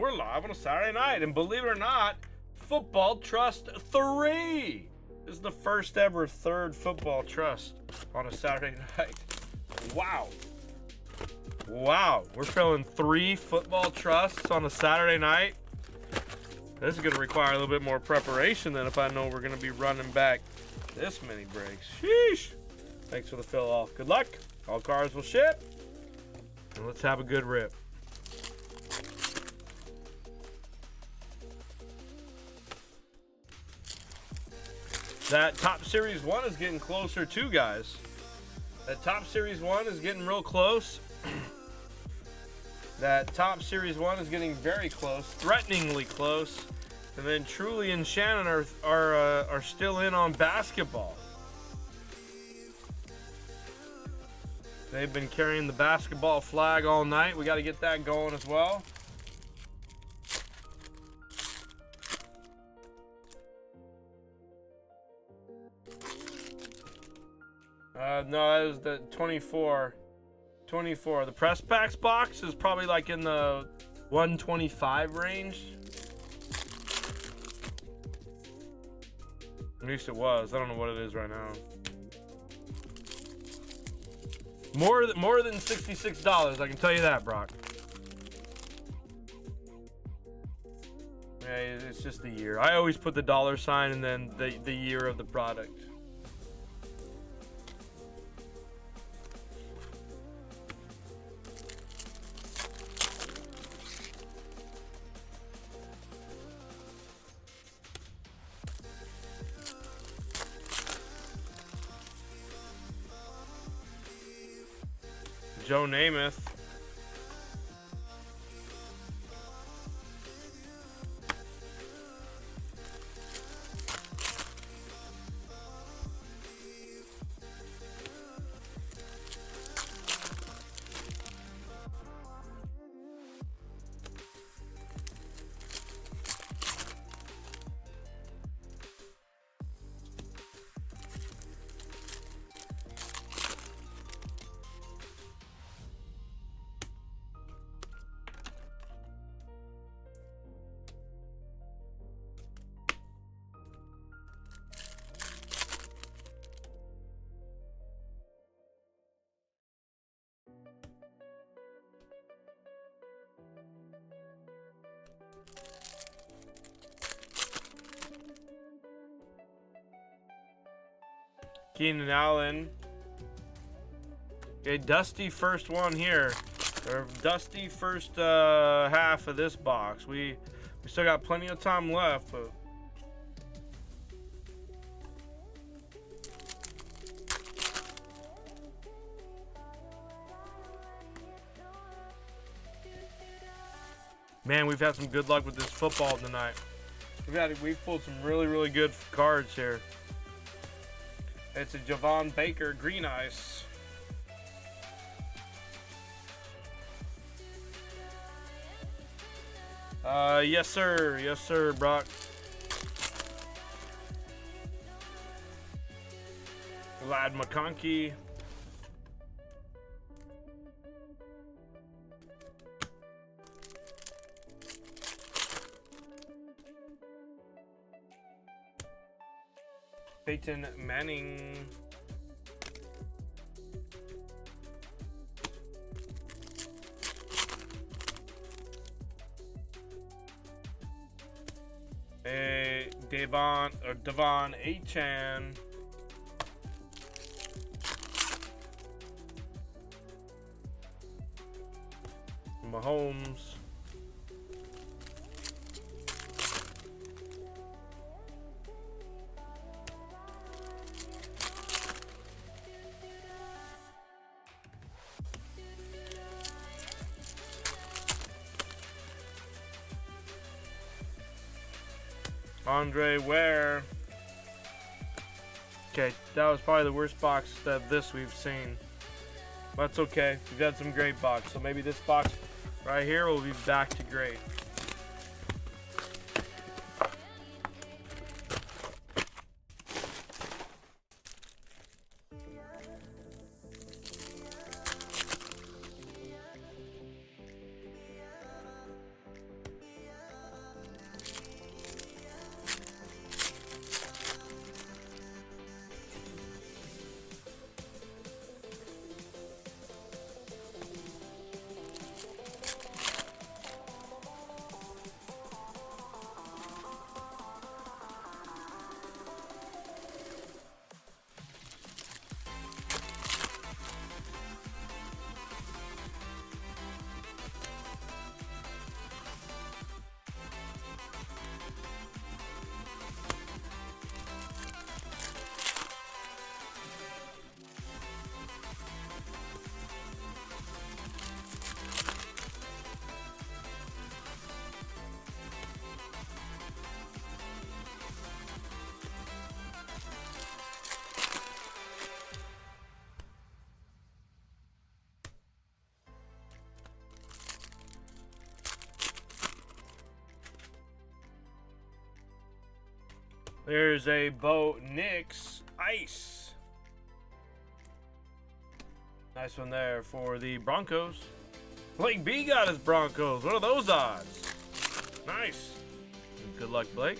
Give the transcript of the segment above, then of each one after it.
We're live on a Saturday night, and believe it or not, Football Trust 3 is the first ever third Football Trust on a Saturday night. Wow. Wow, we're filling 3 Football Trusts on a Saturday night. This is going to require a little bit more preparation than if I know we're going to be running back this many breaks. Sheesh. Thanks for the fill all. Good luck. All cars will ship. And let's have a good rip. That Top Series 1 is getting closer too, guys. That Top Series 1 is getting real close. That Top Series 1 is getting very close, threateningly close. And then Truly and Shannon are still in on basketball. They've been carrying the basketball flag all night. We got to get that going as well. No, that was the 24. 24. The press packs box is probably like in the 125 range. At least it was. I don't know what it is right now. More than $66, I can tell you that, Brock. Yeah, it's just the year. I always put the $ and then the year of the product. Joe Namath. Keenan Allen. Okay, Dusty first one here. Or Dusty first half of this box. We still got plenty of time left, but man, we've had some good luck with this football tonight. We've pulled some really good cards here. It's a Javon Baker Green Ice. Yes sir, Brock. Lad McConkey. Peyton Manning. Devon Achane. Mahomes. Andre Ware. Okay, that was probably the worst box of this we've seen. That's okay. We've had some great box, so maybe this box right here will be back to great. There's a Bo Nix Ice. Nice one there for the Broncos. Blake B got his Broncos. What are those odds? Nice. Good luck, Blake.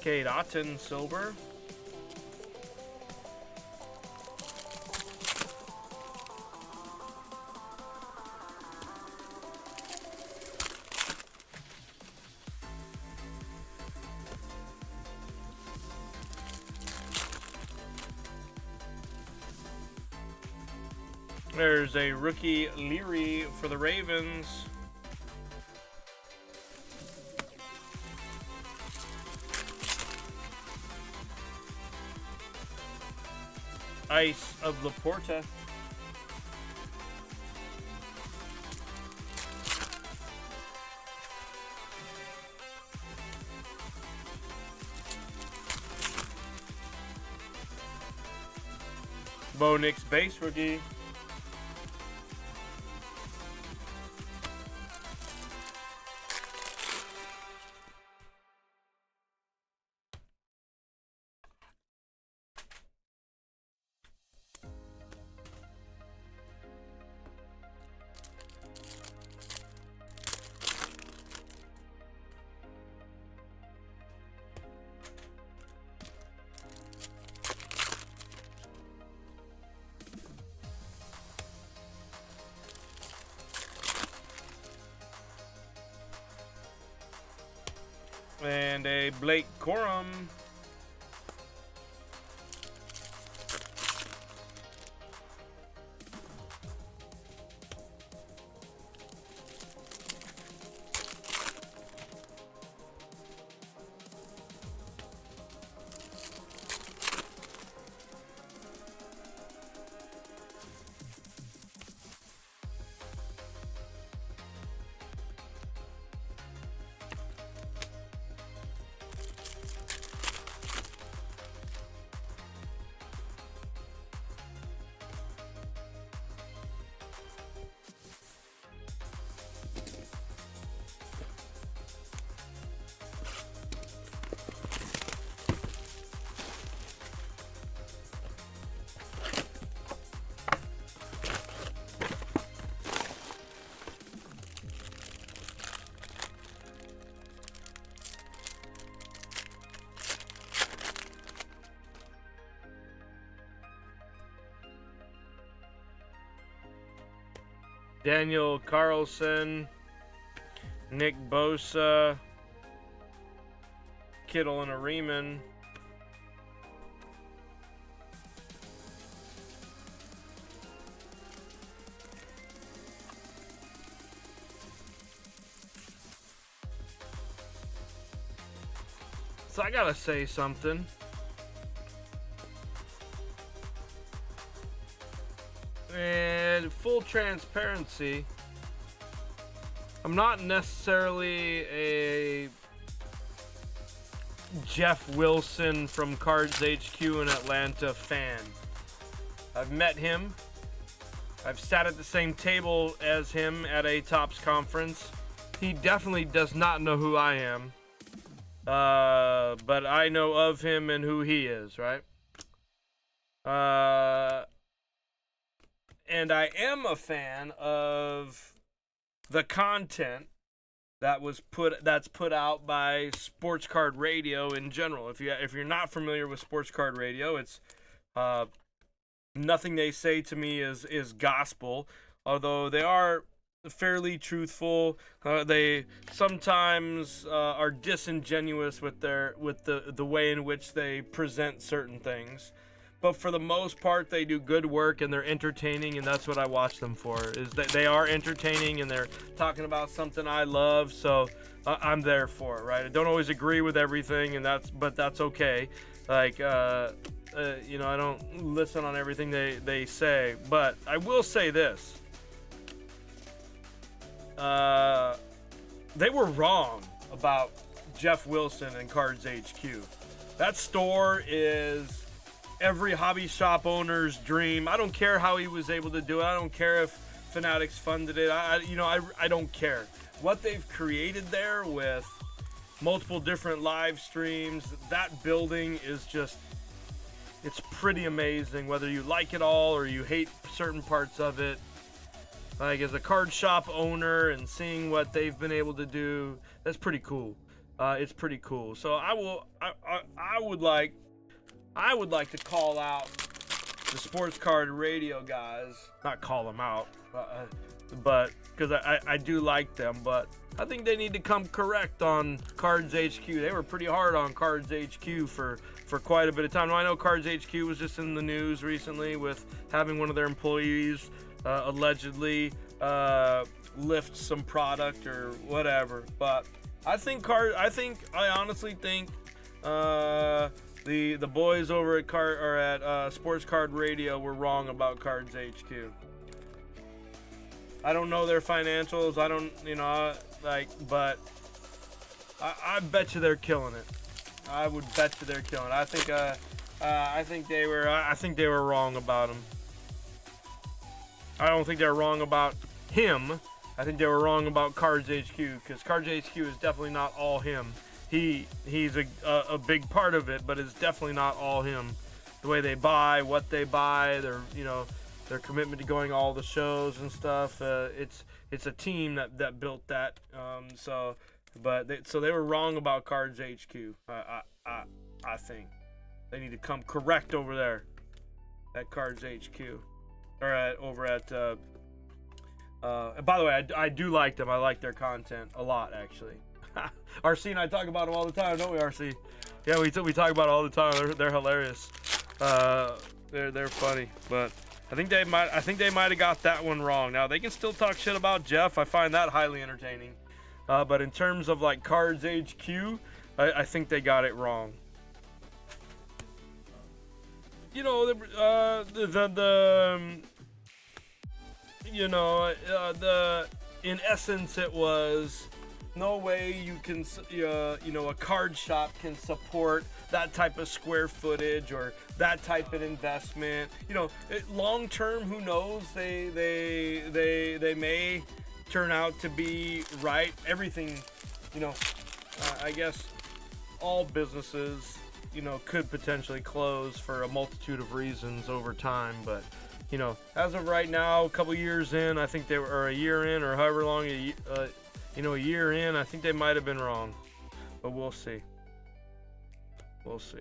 Cade Otton silver. There's a rookie Leary for the Ravens. Ice of Laporta. Bo Nix base rookie. And a Blake Corum. Daniel Carlson, Nick Bosa, Kittle and Areman. So I gotta say something. And full transparency, I'm not necessarily a Jeff Wilson from Cards HQ in Atlanta fan. I've met him. I've sat at the same table as him at a Topps conference. He definitely does not know who I am. But I know of him and who he is, right? And I am a fan of the content that's put out by Sports Card Radio in general. If you're not familiar with Sports Card Radio, it's nothing they say to me is gospel, although they are fairly truthful. They sometimes are disingenuous with the way in which they present certain things. But for the most part, they do good work and they're entertaining, and that's what I watch them for. Is that they are entertaining and they're talking about something I love, so I'm there for it, right? I don't always agree with everything, but that's okay. Like, I don't listen on everything they say, but I will say this: they were wrong about Jeff Wilson and Cards HQ. That store is every hobby shop owner's dream. I don't care how he was able to do it. I don't care if Fanatics funded it. I don't care. What they've created there with multiple different live streams, that building is just, it's pretty amazing. Whether you like it all or you hate certain parts of it, like as a card shop owner and seeing what they've been able to do, that's pretty cool. It's pretty cool. So I would like to call out the Sports Card Radio guys, not call them out, but because I do like them, but I think they need to come correct on Cards HQ. They were pretty hard on Cards HQ for quite a bit of time. Now, I know Cards HQ was just in the news recently with having one of their employees allegedly lift some product or whatever, but I honestly think the boys over at Sports Card Radio were wrong about Cards HQ. I don't know their financials. I don't, but I bet you they're killing it. I would bet you they're killing it. I think they were wrong about him. I don't think they're wrong about him. I think they were wrong about Cards HQ, because Cards HQ is definitely not all him. He's a big part of it, but it's definitely not all him. The way they buy, what they buy, their commitment to going all the shows and stuff. It's a team that built that. So they were wrong about Cards HQ. I think they need to come correct over there at Cards HQ, or over at. By the way, I do like them. I like their content a lot, actually. RC and I talk about them all the time, don't we, RC? Yeah, we talk about it all the time. They're hilarious. They're funny, but I think they might have got that one wrong. Now they can still talk shit about Jeff. I find that highly entertaining. But in terms of like Cards HQ, I think they got it wrong. In essence, it was no way you can, a card shop can support that type of square footage or that type of investment. Long term, who knows? They may turn out to be right. Everything, I guess all businesses, could potentially close for a multitude of reasons over time, but as of right now, a couple years in, I think they were, or a year in, or however long, a year in, I think they might have been wrong, but we'll see. We'll see.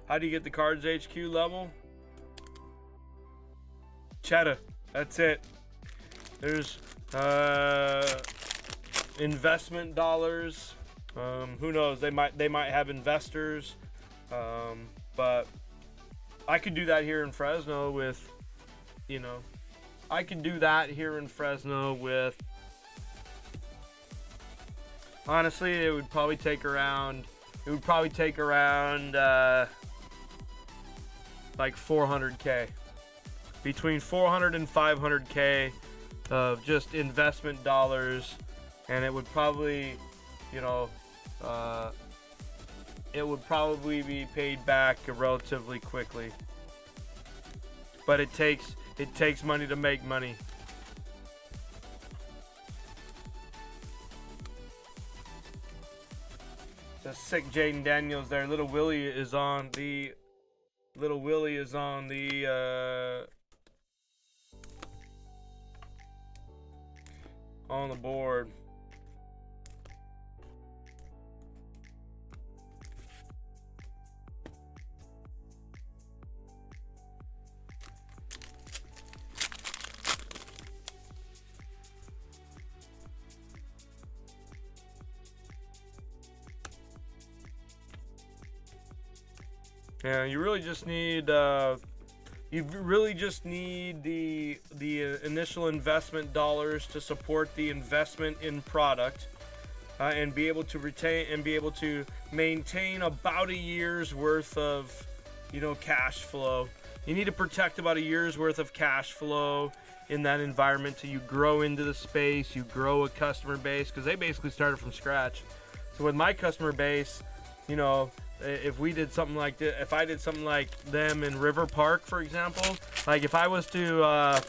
How do you get the Cards HQ level? Cheddar. That's it. There's investment dollars. Who knows? They might have investors. But I could do that here in Fresno with, I could do that here in Fresno with. Honestly, it would probably take around. Like 400K, between 400 and 500K of just investment dollars, and it would probably, be paid back relatively quickly. But it takes money to make money. The sick Jaden Daniels there. Little Willie is on the on the board. Yeah, you really just need the initial investment dollars to support the investment in product, and be able to retain and be able to maintain about a year's worth of cash flow. you need to protect about a year's worth of cash flow in that environment till you grow into the space, you grow a customer base, because they basically started from scratch. So with my customer base, you know, if we did something like this, if I did something like them in River Park, for example, like if I was to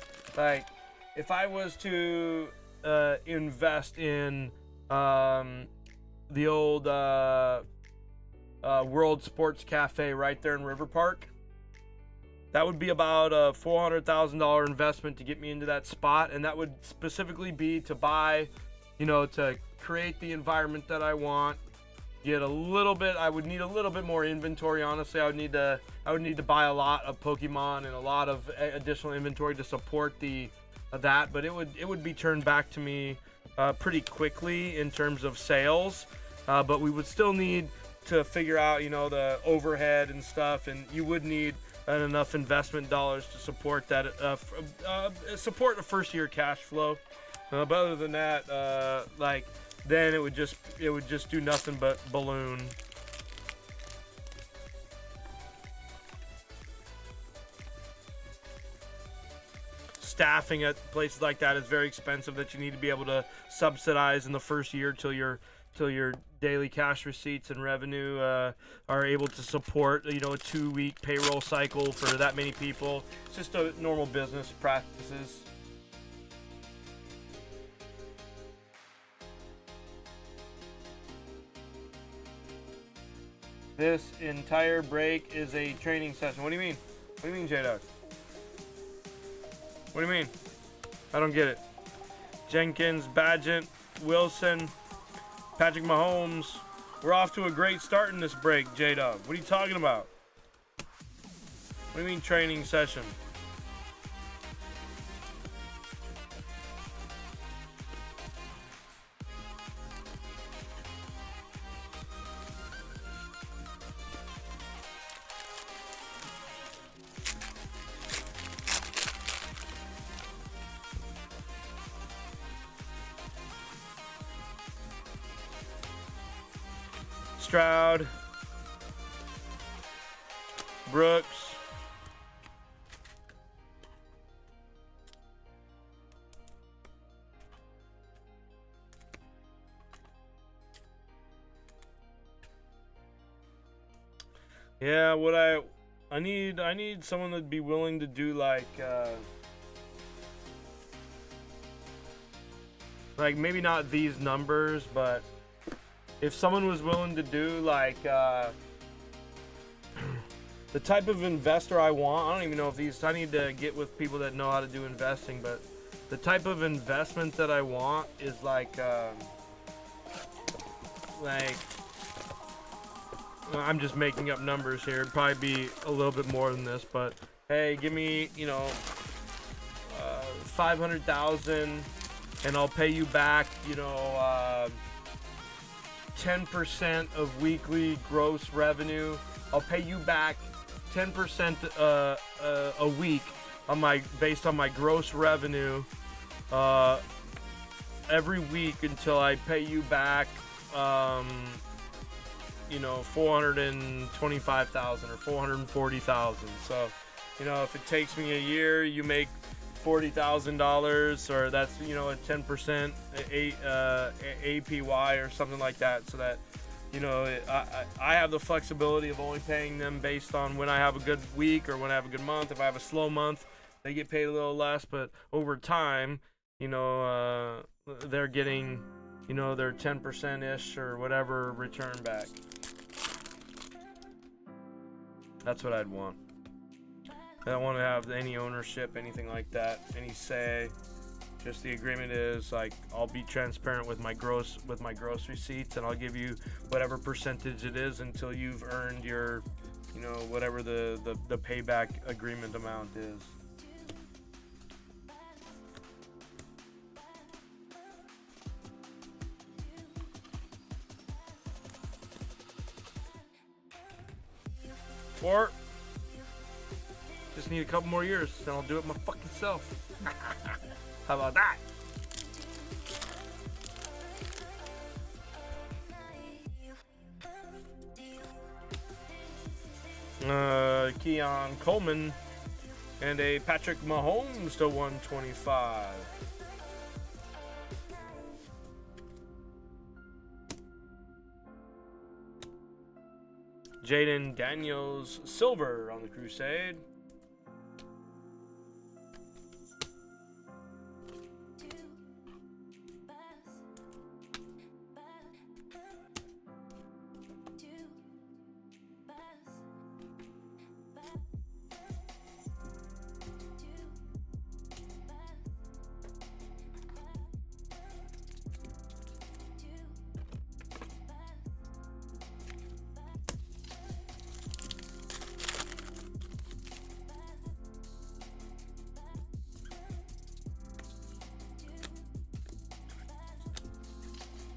invest in the old World Sports Cafe right there in River Park, that would be about a $400,000 investment to get me into that spot, and that would specifically be to buy, you know, to create the environment that I want. Get a little bit. I would need a little bit more inventory. Honestly, I would need to buy a lot of Pokemon and a lot of additional inventory to support that. But it would be turned back to me pretty quickly in terms of sales. But we would still need to figure out, you know, the overhead and stuff, and you would need enough investment dollars to support that, support the first year cash flow. But other than that, then it would just do nothing but balloon. Staffing at places like that is very expensive, that you need to be able to subsidize in the first year till your daily cash receipts and revenue are able to support, you know, a 2-week payroll cycle for that many people. It's just a normal business practices. This entire break is a training session. What do you mean? What do you mean, J-Dog? What do you mean? I don't get it. Jenkins, Badgett, Wilson, Patrick Mahomes. We're off to a great start in this break, J-Dog. What are you talking about? What do you mean training session? Stroud, Brooks, yeah. What I need someone that'd be willing to do like maybe not these numbers, but if someone was willing to do like the type of investor I want. I don't even know if these, I need to get with people that know how to do investing, but the type of investment that I want is like I'm just making up numbers here. It'd probably be a little bit more than this, but hey, give me, you know, 500,000 and I'll pay you back, you know, 10% of weekly gross revenue. I'll pay you back 10% a week based on my gross revenue every week until I pay you back you know, 425,000 or 440,000. So, you know, if it takes me a year, you make $40,000, or that's, you know, a 10% APY or something like that, so that, you know, I have the flexibility of only paying them based on when I have a good week or when I have a good month. If I have a slow month, they get paid a little less, but over time, you know, they're getting, you know, their 10%-ish or whatever return back. That's what I'd want. I don't want to have any ownership, anything like that, any say. Just the agreement is like, I'll be transparent with my gross receipts, and I'll give you whatever percentage it is until you've earned your, you know, whatever the payback agreement amount is. Or just need a couple more years, and I'll do it my fucking self. How about that? Keon Coleman And a Patrick Mahomes to 125. Jaden Daniels, silver on the Crusade.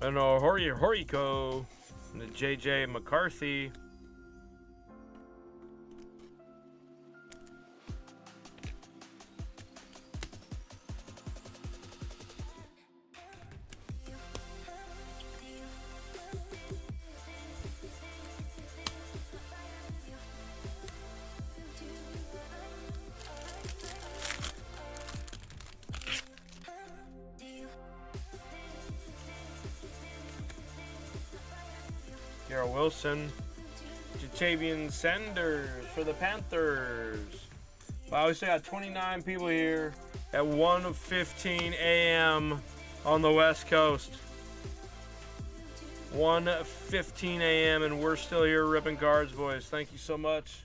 And a Horiko, and the JJ McCarthy. Garrett Wilson. Jatavian Sanders for the Panthers. Wow, we still got 29 people here at 1:15 a.m. on the West Coast. 1:15 a.m. and we're still here ripping cards, boys. Thank you so much.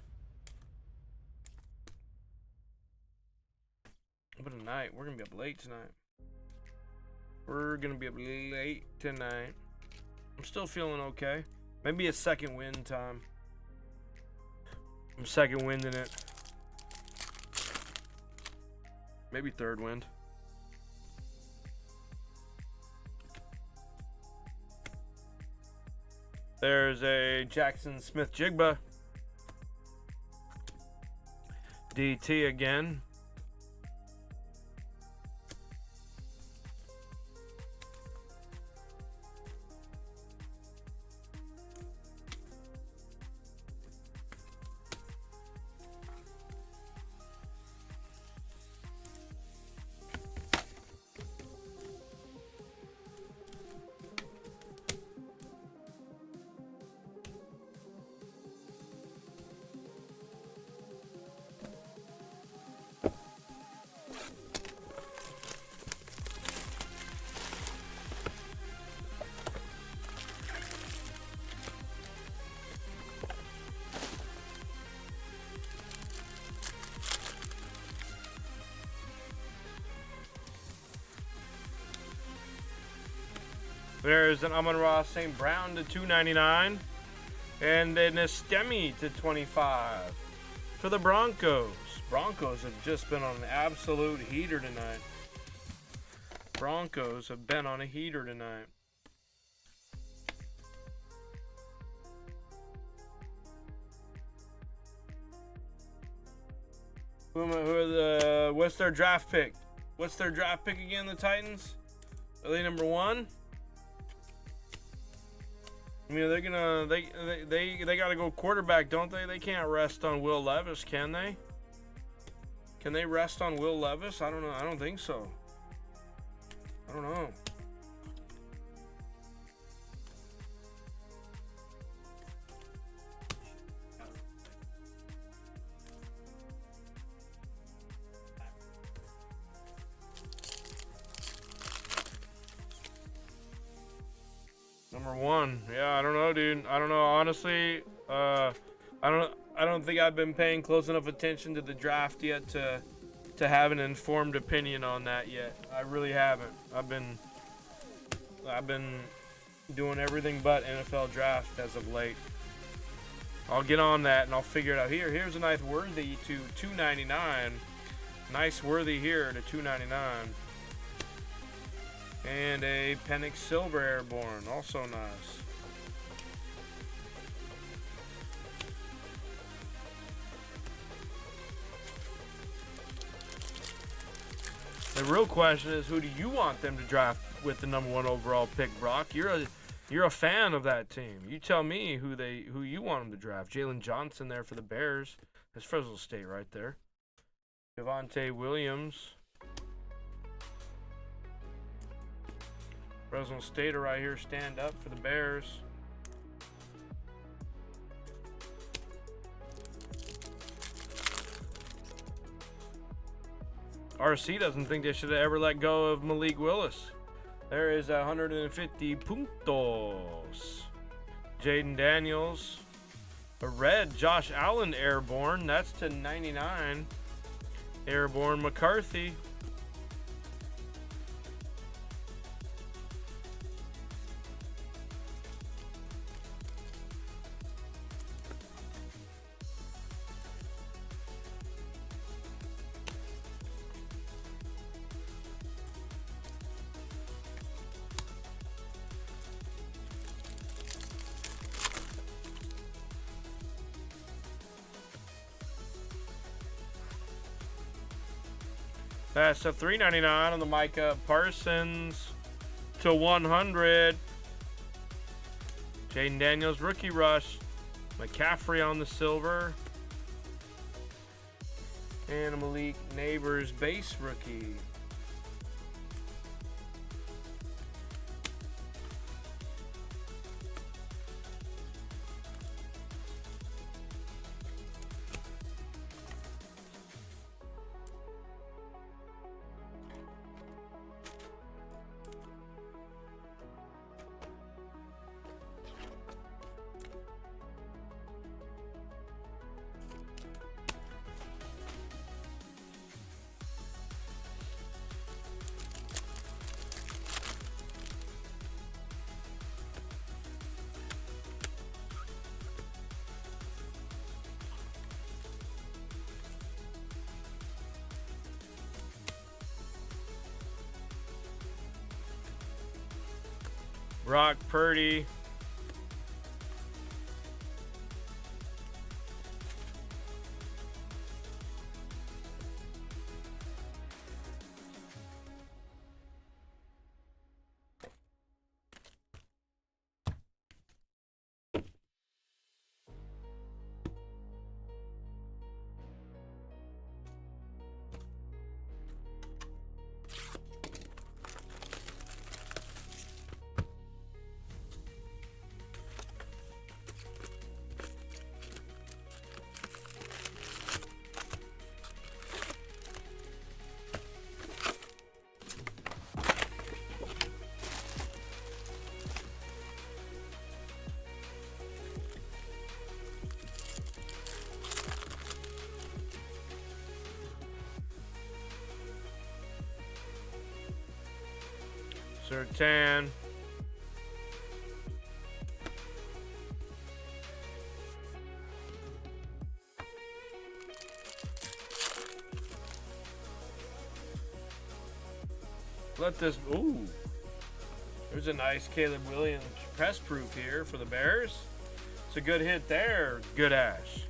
But tonight, we're going to be up late tonight. We're going to be up late tonight. I'm still feeling okay. Maybe a second wind time. I'm second winding it. Maybe third wind. There's a Jackson Smith-Jigba. DT again. There's an Amon-Ra St. Brown to 299. And an Estemi to 25 for the Broncos. Broncos have just been on an absolute heater tonight. Broncos have been on a heater tonight. What's their draft pick? What's their draft pick again, the Titans? Are they number 1? I mean, they're gonna they gotta go quarterback, don't they? They can't rest on Will Levis, can they? Can they rest on Will Levis? I don't know. I don't think so. I don't know. Number 1. Yeah, I don't know, dude. I don't know. Honestly, I don't think I've been paying close enough attention to the draft yet to have an informed opinion on that yet. I really haven't. I've been doing everything but NFL draft as of late. I'll get on that and I'll figure it out. Here's a nice Worthy to 299. Nice Worthy here to 299. And a Penix Silver Airborne, also nice. The real question is, who do you want them to draft with the number 1 overall pick, Brock? You're a fan of that team. You tell me who you want them to draft. Jalen Johnson there for the Bears. That's Fresno State right there. Javonte Williams. Fresno State right here, stand up for the Bears. RC doesn't think they should have ever let go of Malik Willis. There is 150 puntos. Jaden Daniels. A red Josh Allen airborne. That's to 99. Airborne McCarthy. That's to 399 on the Micah Parsons to 100. Jaden Daniels rookie rush. McCaffrey on the silver. And a Malik Neighbors base rookie. Brock Purdy. Sertan. Let this, ooh. There's a nice Caleb Williams press proof here for the Bears. It's a good hit there, good Ash.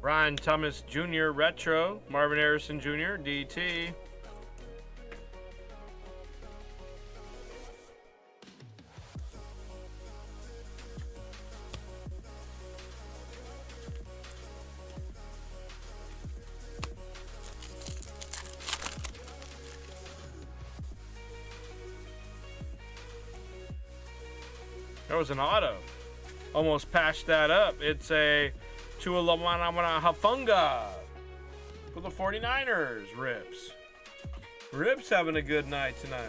Ryan Thomas Jr. Retro. Marvin Harrison Jr. DT. There was an auto. Almost patched that up. It's a Tualawana Hafunga for the 49ers. Rips. Rips having a good night tonight.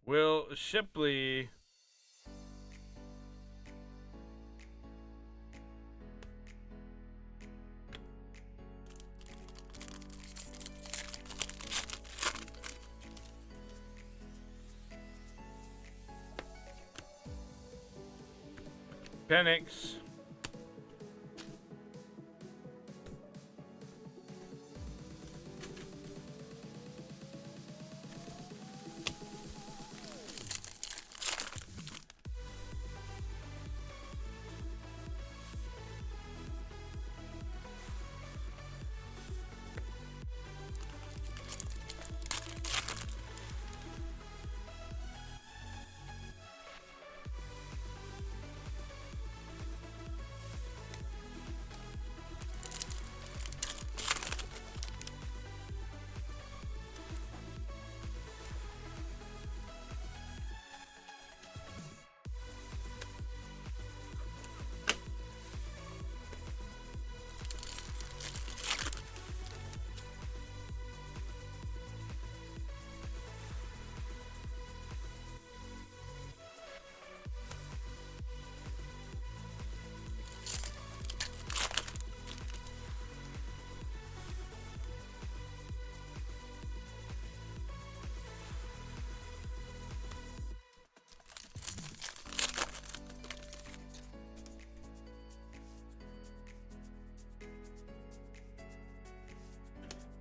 Will Shipley. Penix.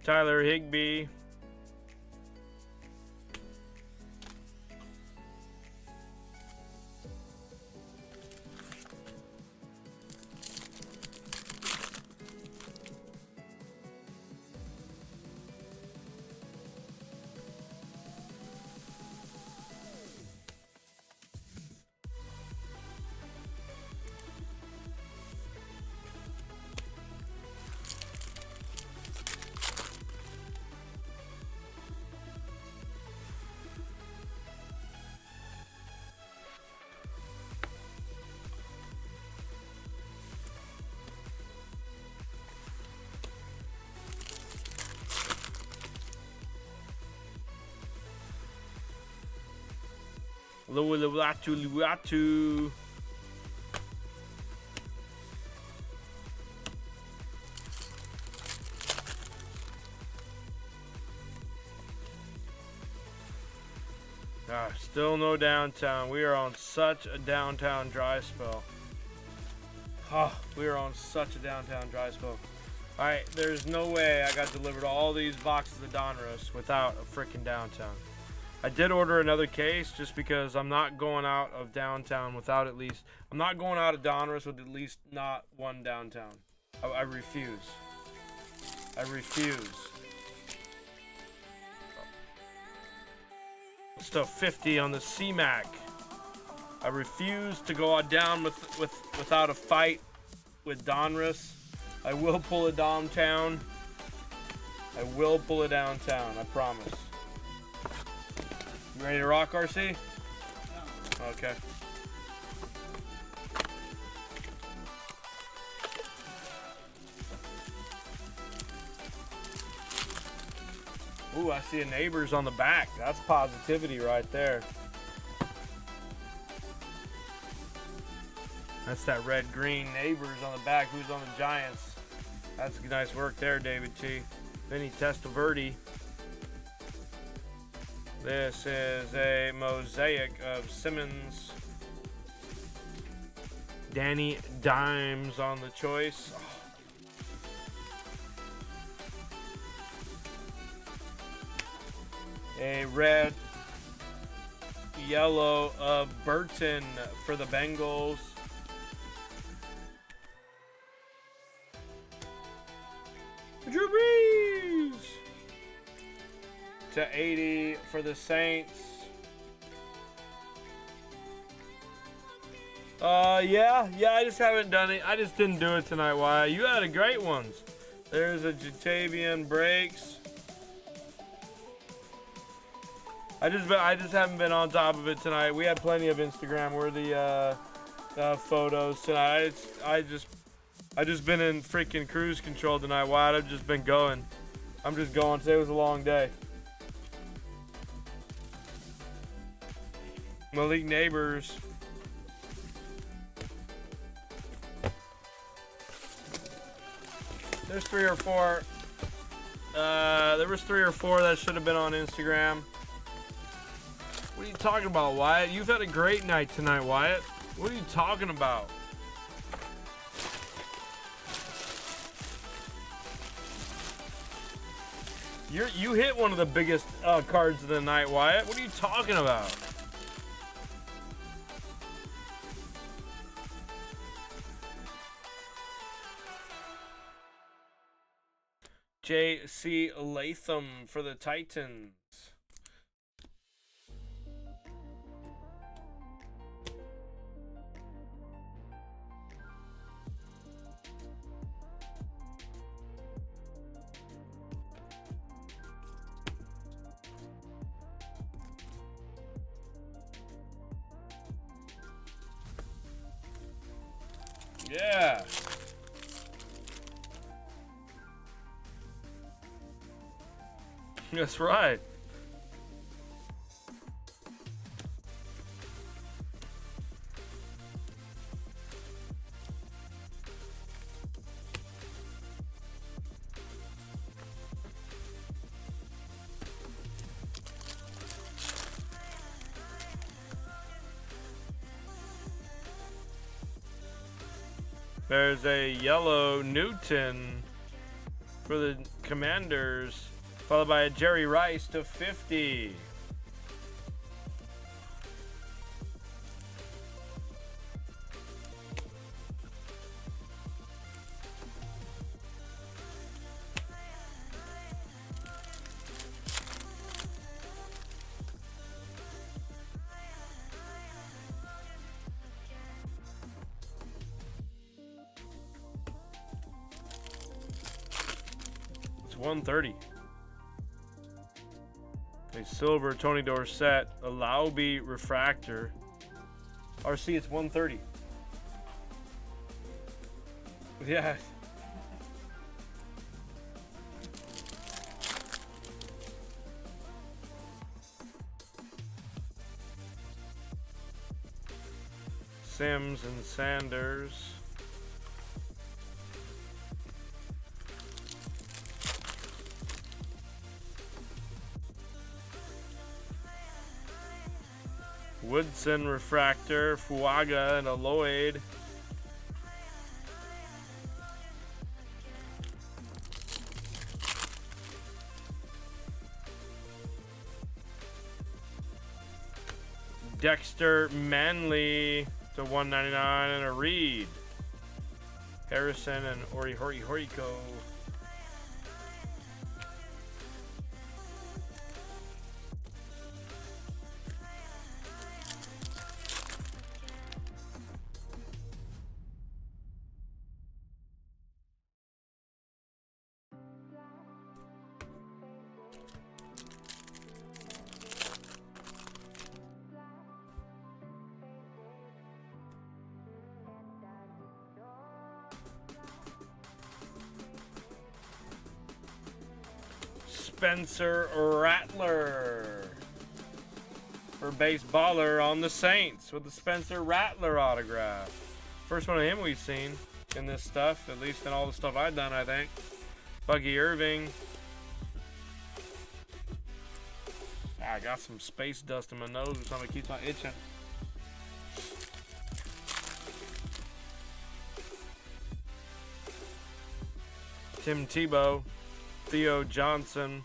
Tyler Higbee. Luatu. Still no downtown. We are on such a downtown dry spell. We are on such a downtown dry spell. Alright, there's no way I got delivered all these boxes of Donruss without a freaking downtown. I did order another case just because I'm not going out of downtown without at least... I'm not going out of Donruss with at least not one downtown. I refuse. I refuse. Still 50 on the C-Mac. I refuse to go down without a fight with Donruss. I will pull it downtown. I will pull it downtown, I promise. You ready to rock, RC? Okay. Ooh, I see a Neighbors on the back. That's positivity right there. That's that red-green Neighbors on the back. Who's on the Giants? That's nice work there, David T. Vinny Testaverde. This is a mosaic of Simmons. Danny Dimes on the choice. Oh. A red, yellow of Burton for the Bengals. Drew Brees to 80 for the Saints. Yeah, I just haven't done it. I just didn't do it tonight. Why? You had a great ones. There's a Jatavian Breaks. I just haven't been on top of it tonight. We had plenty of Instagram worthy photos tonight. I just been in freaking cruise control tonight. Why? I've just been going. I'm just going. Today was a long day. Malik Neighbors. There's 3 or 4. There was 3 or 4 that should have been on Instagram. What are you talking about, Wyatt? You've had a great night tonight, Wyatt. What are you talking about? You hit one of the biggest cards of the night, Wyatt. What are you talking about? J.C. Latham for the Titans. Yeah. That's right. There's a yellow Newton for the Commanders, followed by a Jerry Rice to 50. It's 130. A silver Tony Dorsett, a Laube refractor. RC, it's 130. Yeah. Sims and Sanders. Woodson refractor, Fuaga and a Lloyd. Dexter Manley to 199 and a Reed. Harrison and Horiko. Spencer Rattler for baseballer on the Saints with the Spencer Rattler autograph. First one of him we've seen in this stuff, at least in all the stuff I've done, I think. Buggy Irving. I got some space dust in my nose or something. It keeps on itching. Tim Tebow. Theo Johnson.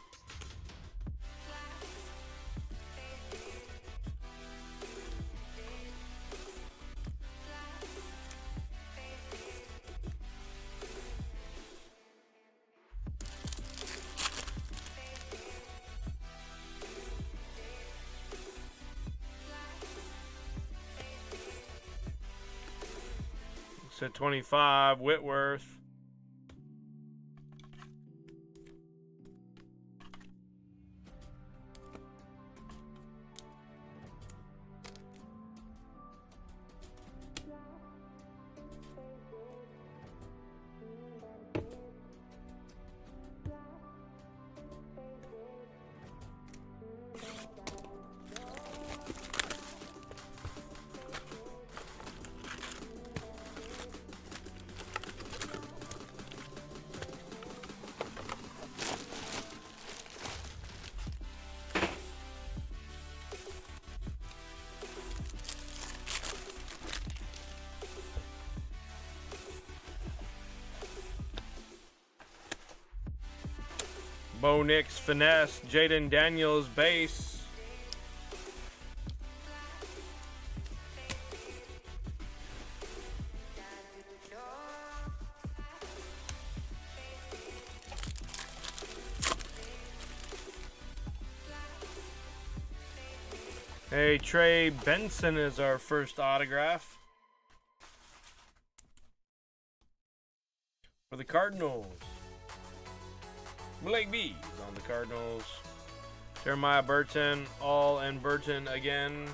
So 25, Whitworth. Bo Nix finesse. Jaden Daniels base. Hey, Trey Benson is our first autograph for the Cardinals. Blake Bees on the Cardinals. Jeremiah Burton, all and Burton again.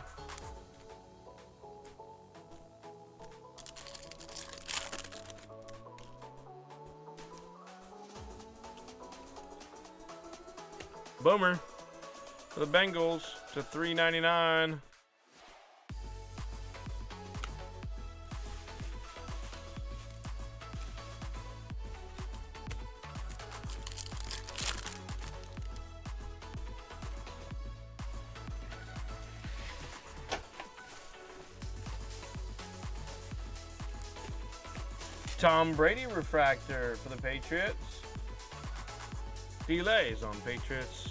Boomer for the Bengals to $3.99. Tom Brady refractor for the Patriots. Delays on Patriots.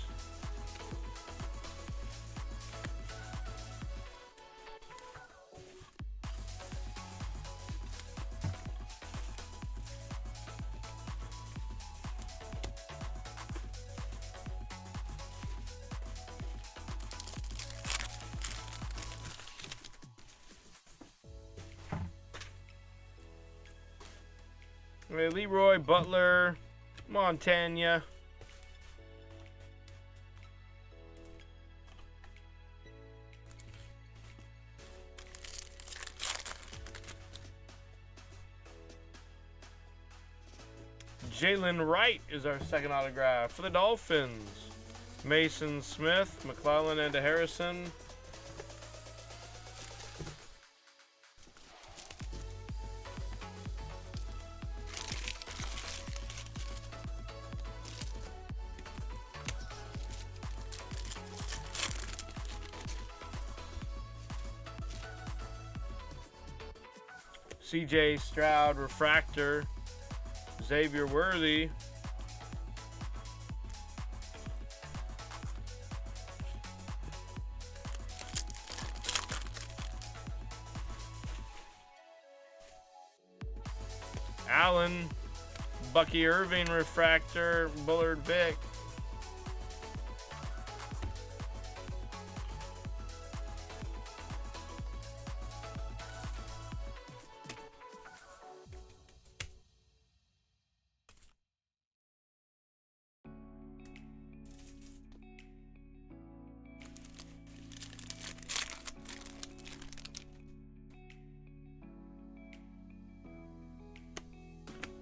Leroy Butler, Montana. Jalen Wright is our second autograph for the Dolphins. Mason Smith, McClellan, and Harrison. CJ Stroud refractor. Xavier Worthy. Allen. Bucky Irving refractor. Bullard Vic.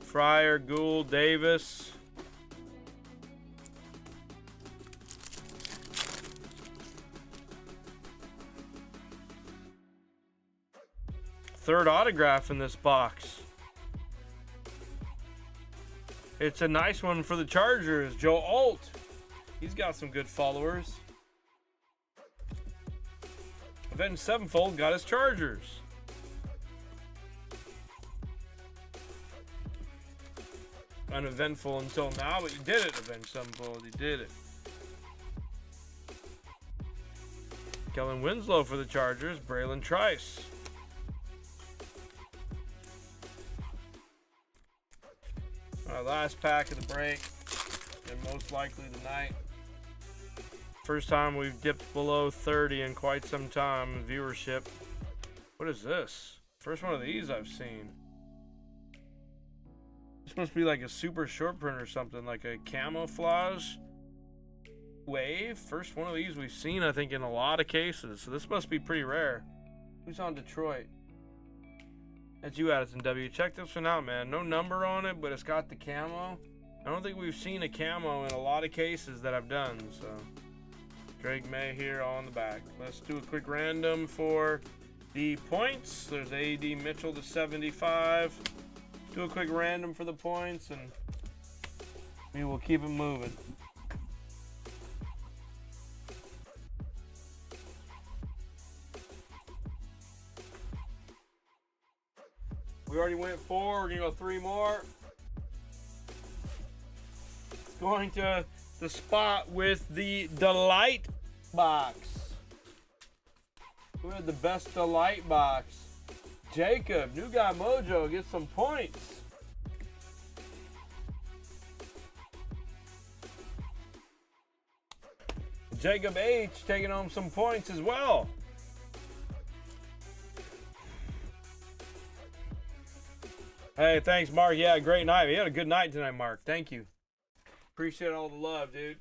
Fryer, Gould, Davis. Third autograph in this box. It's a nice one for the Chargers. Joe Alt. He's got some good followers. Avenged Sevenfold got his Chargers. Uneventful until now, but you did it, Avenged Sevenfold. You did it. Kellen Winslow for the Chargers. Braylon Trice. Our last pack of the break, and most likely tonight. First time we've dipped below 30 in quite some time in viewership. What is this? First one of these I've seen. This must be like a super short print or something, like a camouflage wave. First one of these we've seen, I think, in a lot of cases. So this must be pretty rare. Who's on Detroit? That's you, Addison W. Check this one out, man. No number on it, but it's got the camo. I don't think we've seen a camo in a lot of cases that I've done. So Drake May here on the back. Let's do a quick random for the points. There's A.D. Mitchell to 75. Do a quick random for the points, and we will keep it moving. We already went 4. We're going to go 3 more. It's going to the spot with the Delight box. Who had the best Delight box? Jacob, New Guy Mojo, gets some points. Jacob H taking home some points as well. Hey, thanks, Mark. Yeah, great night. You had a good night tonight, Mark. Thank you. Appreciate all the love, dude.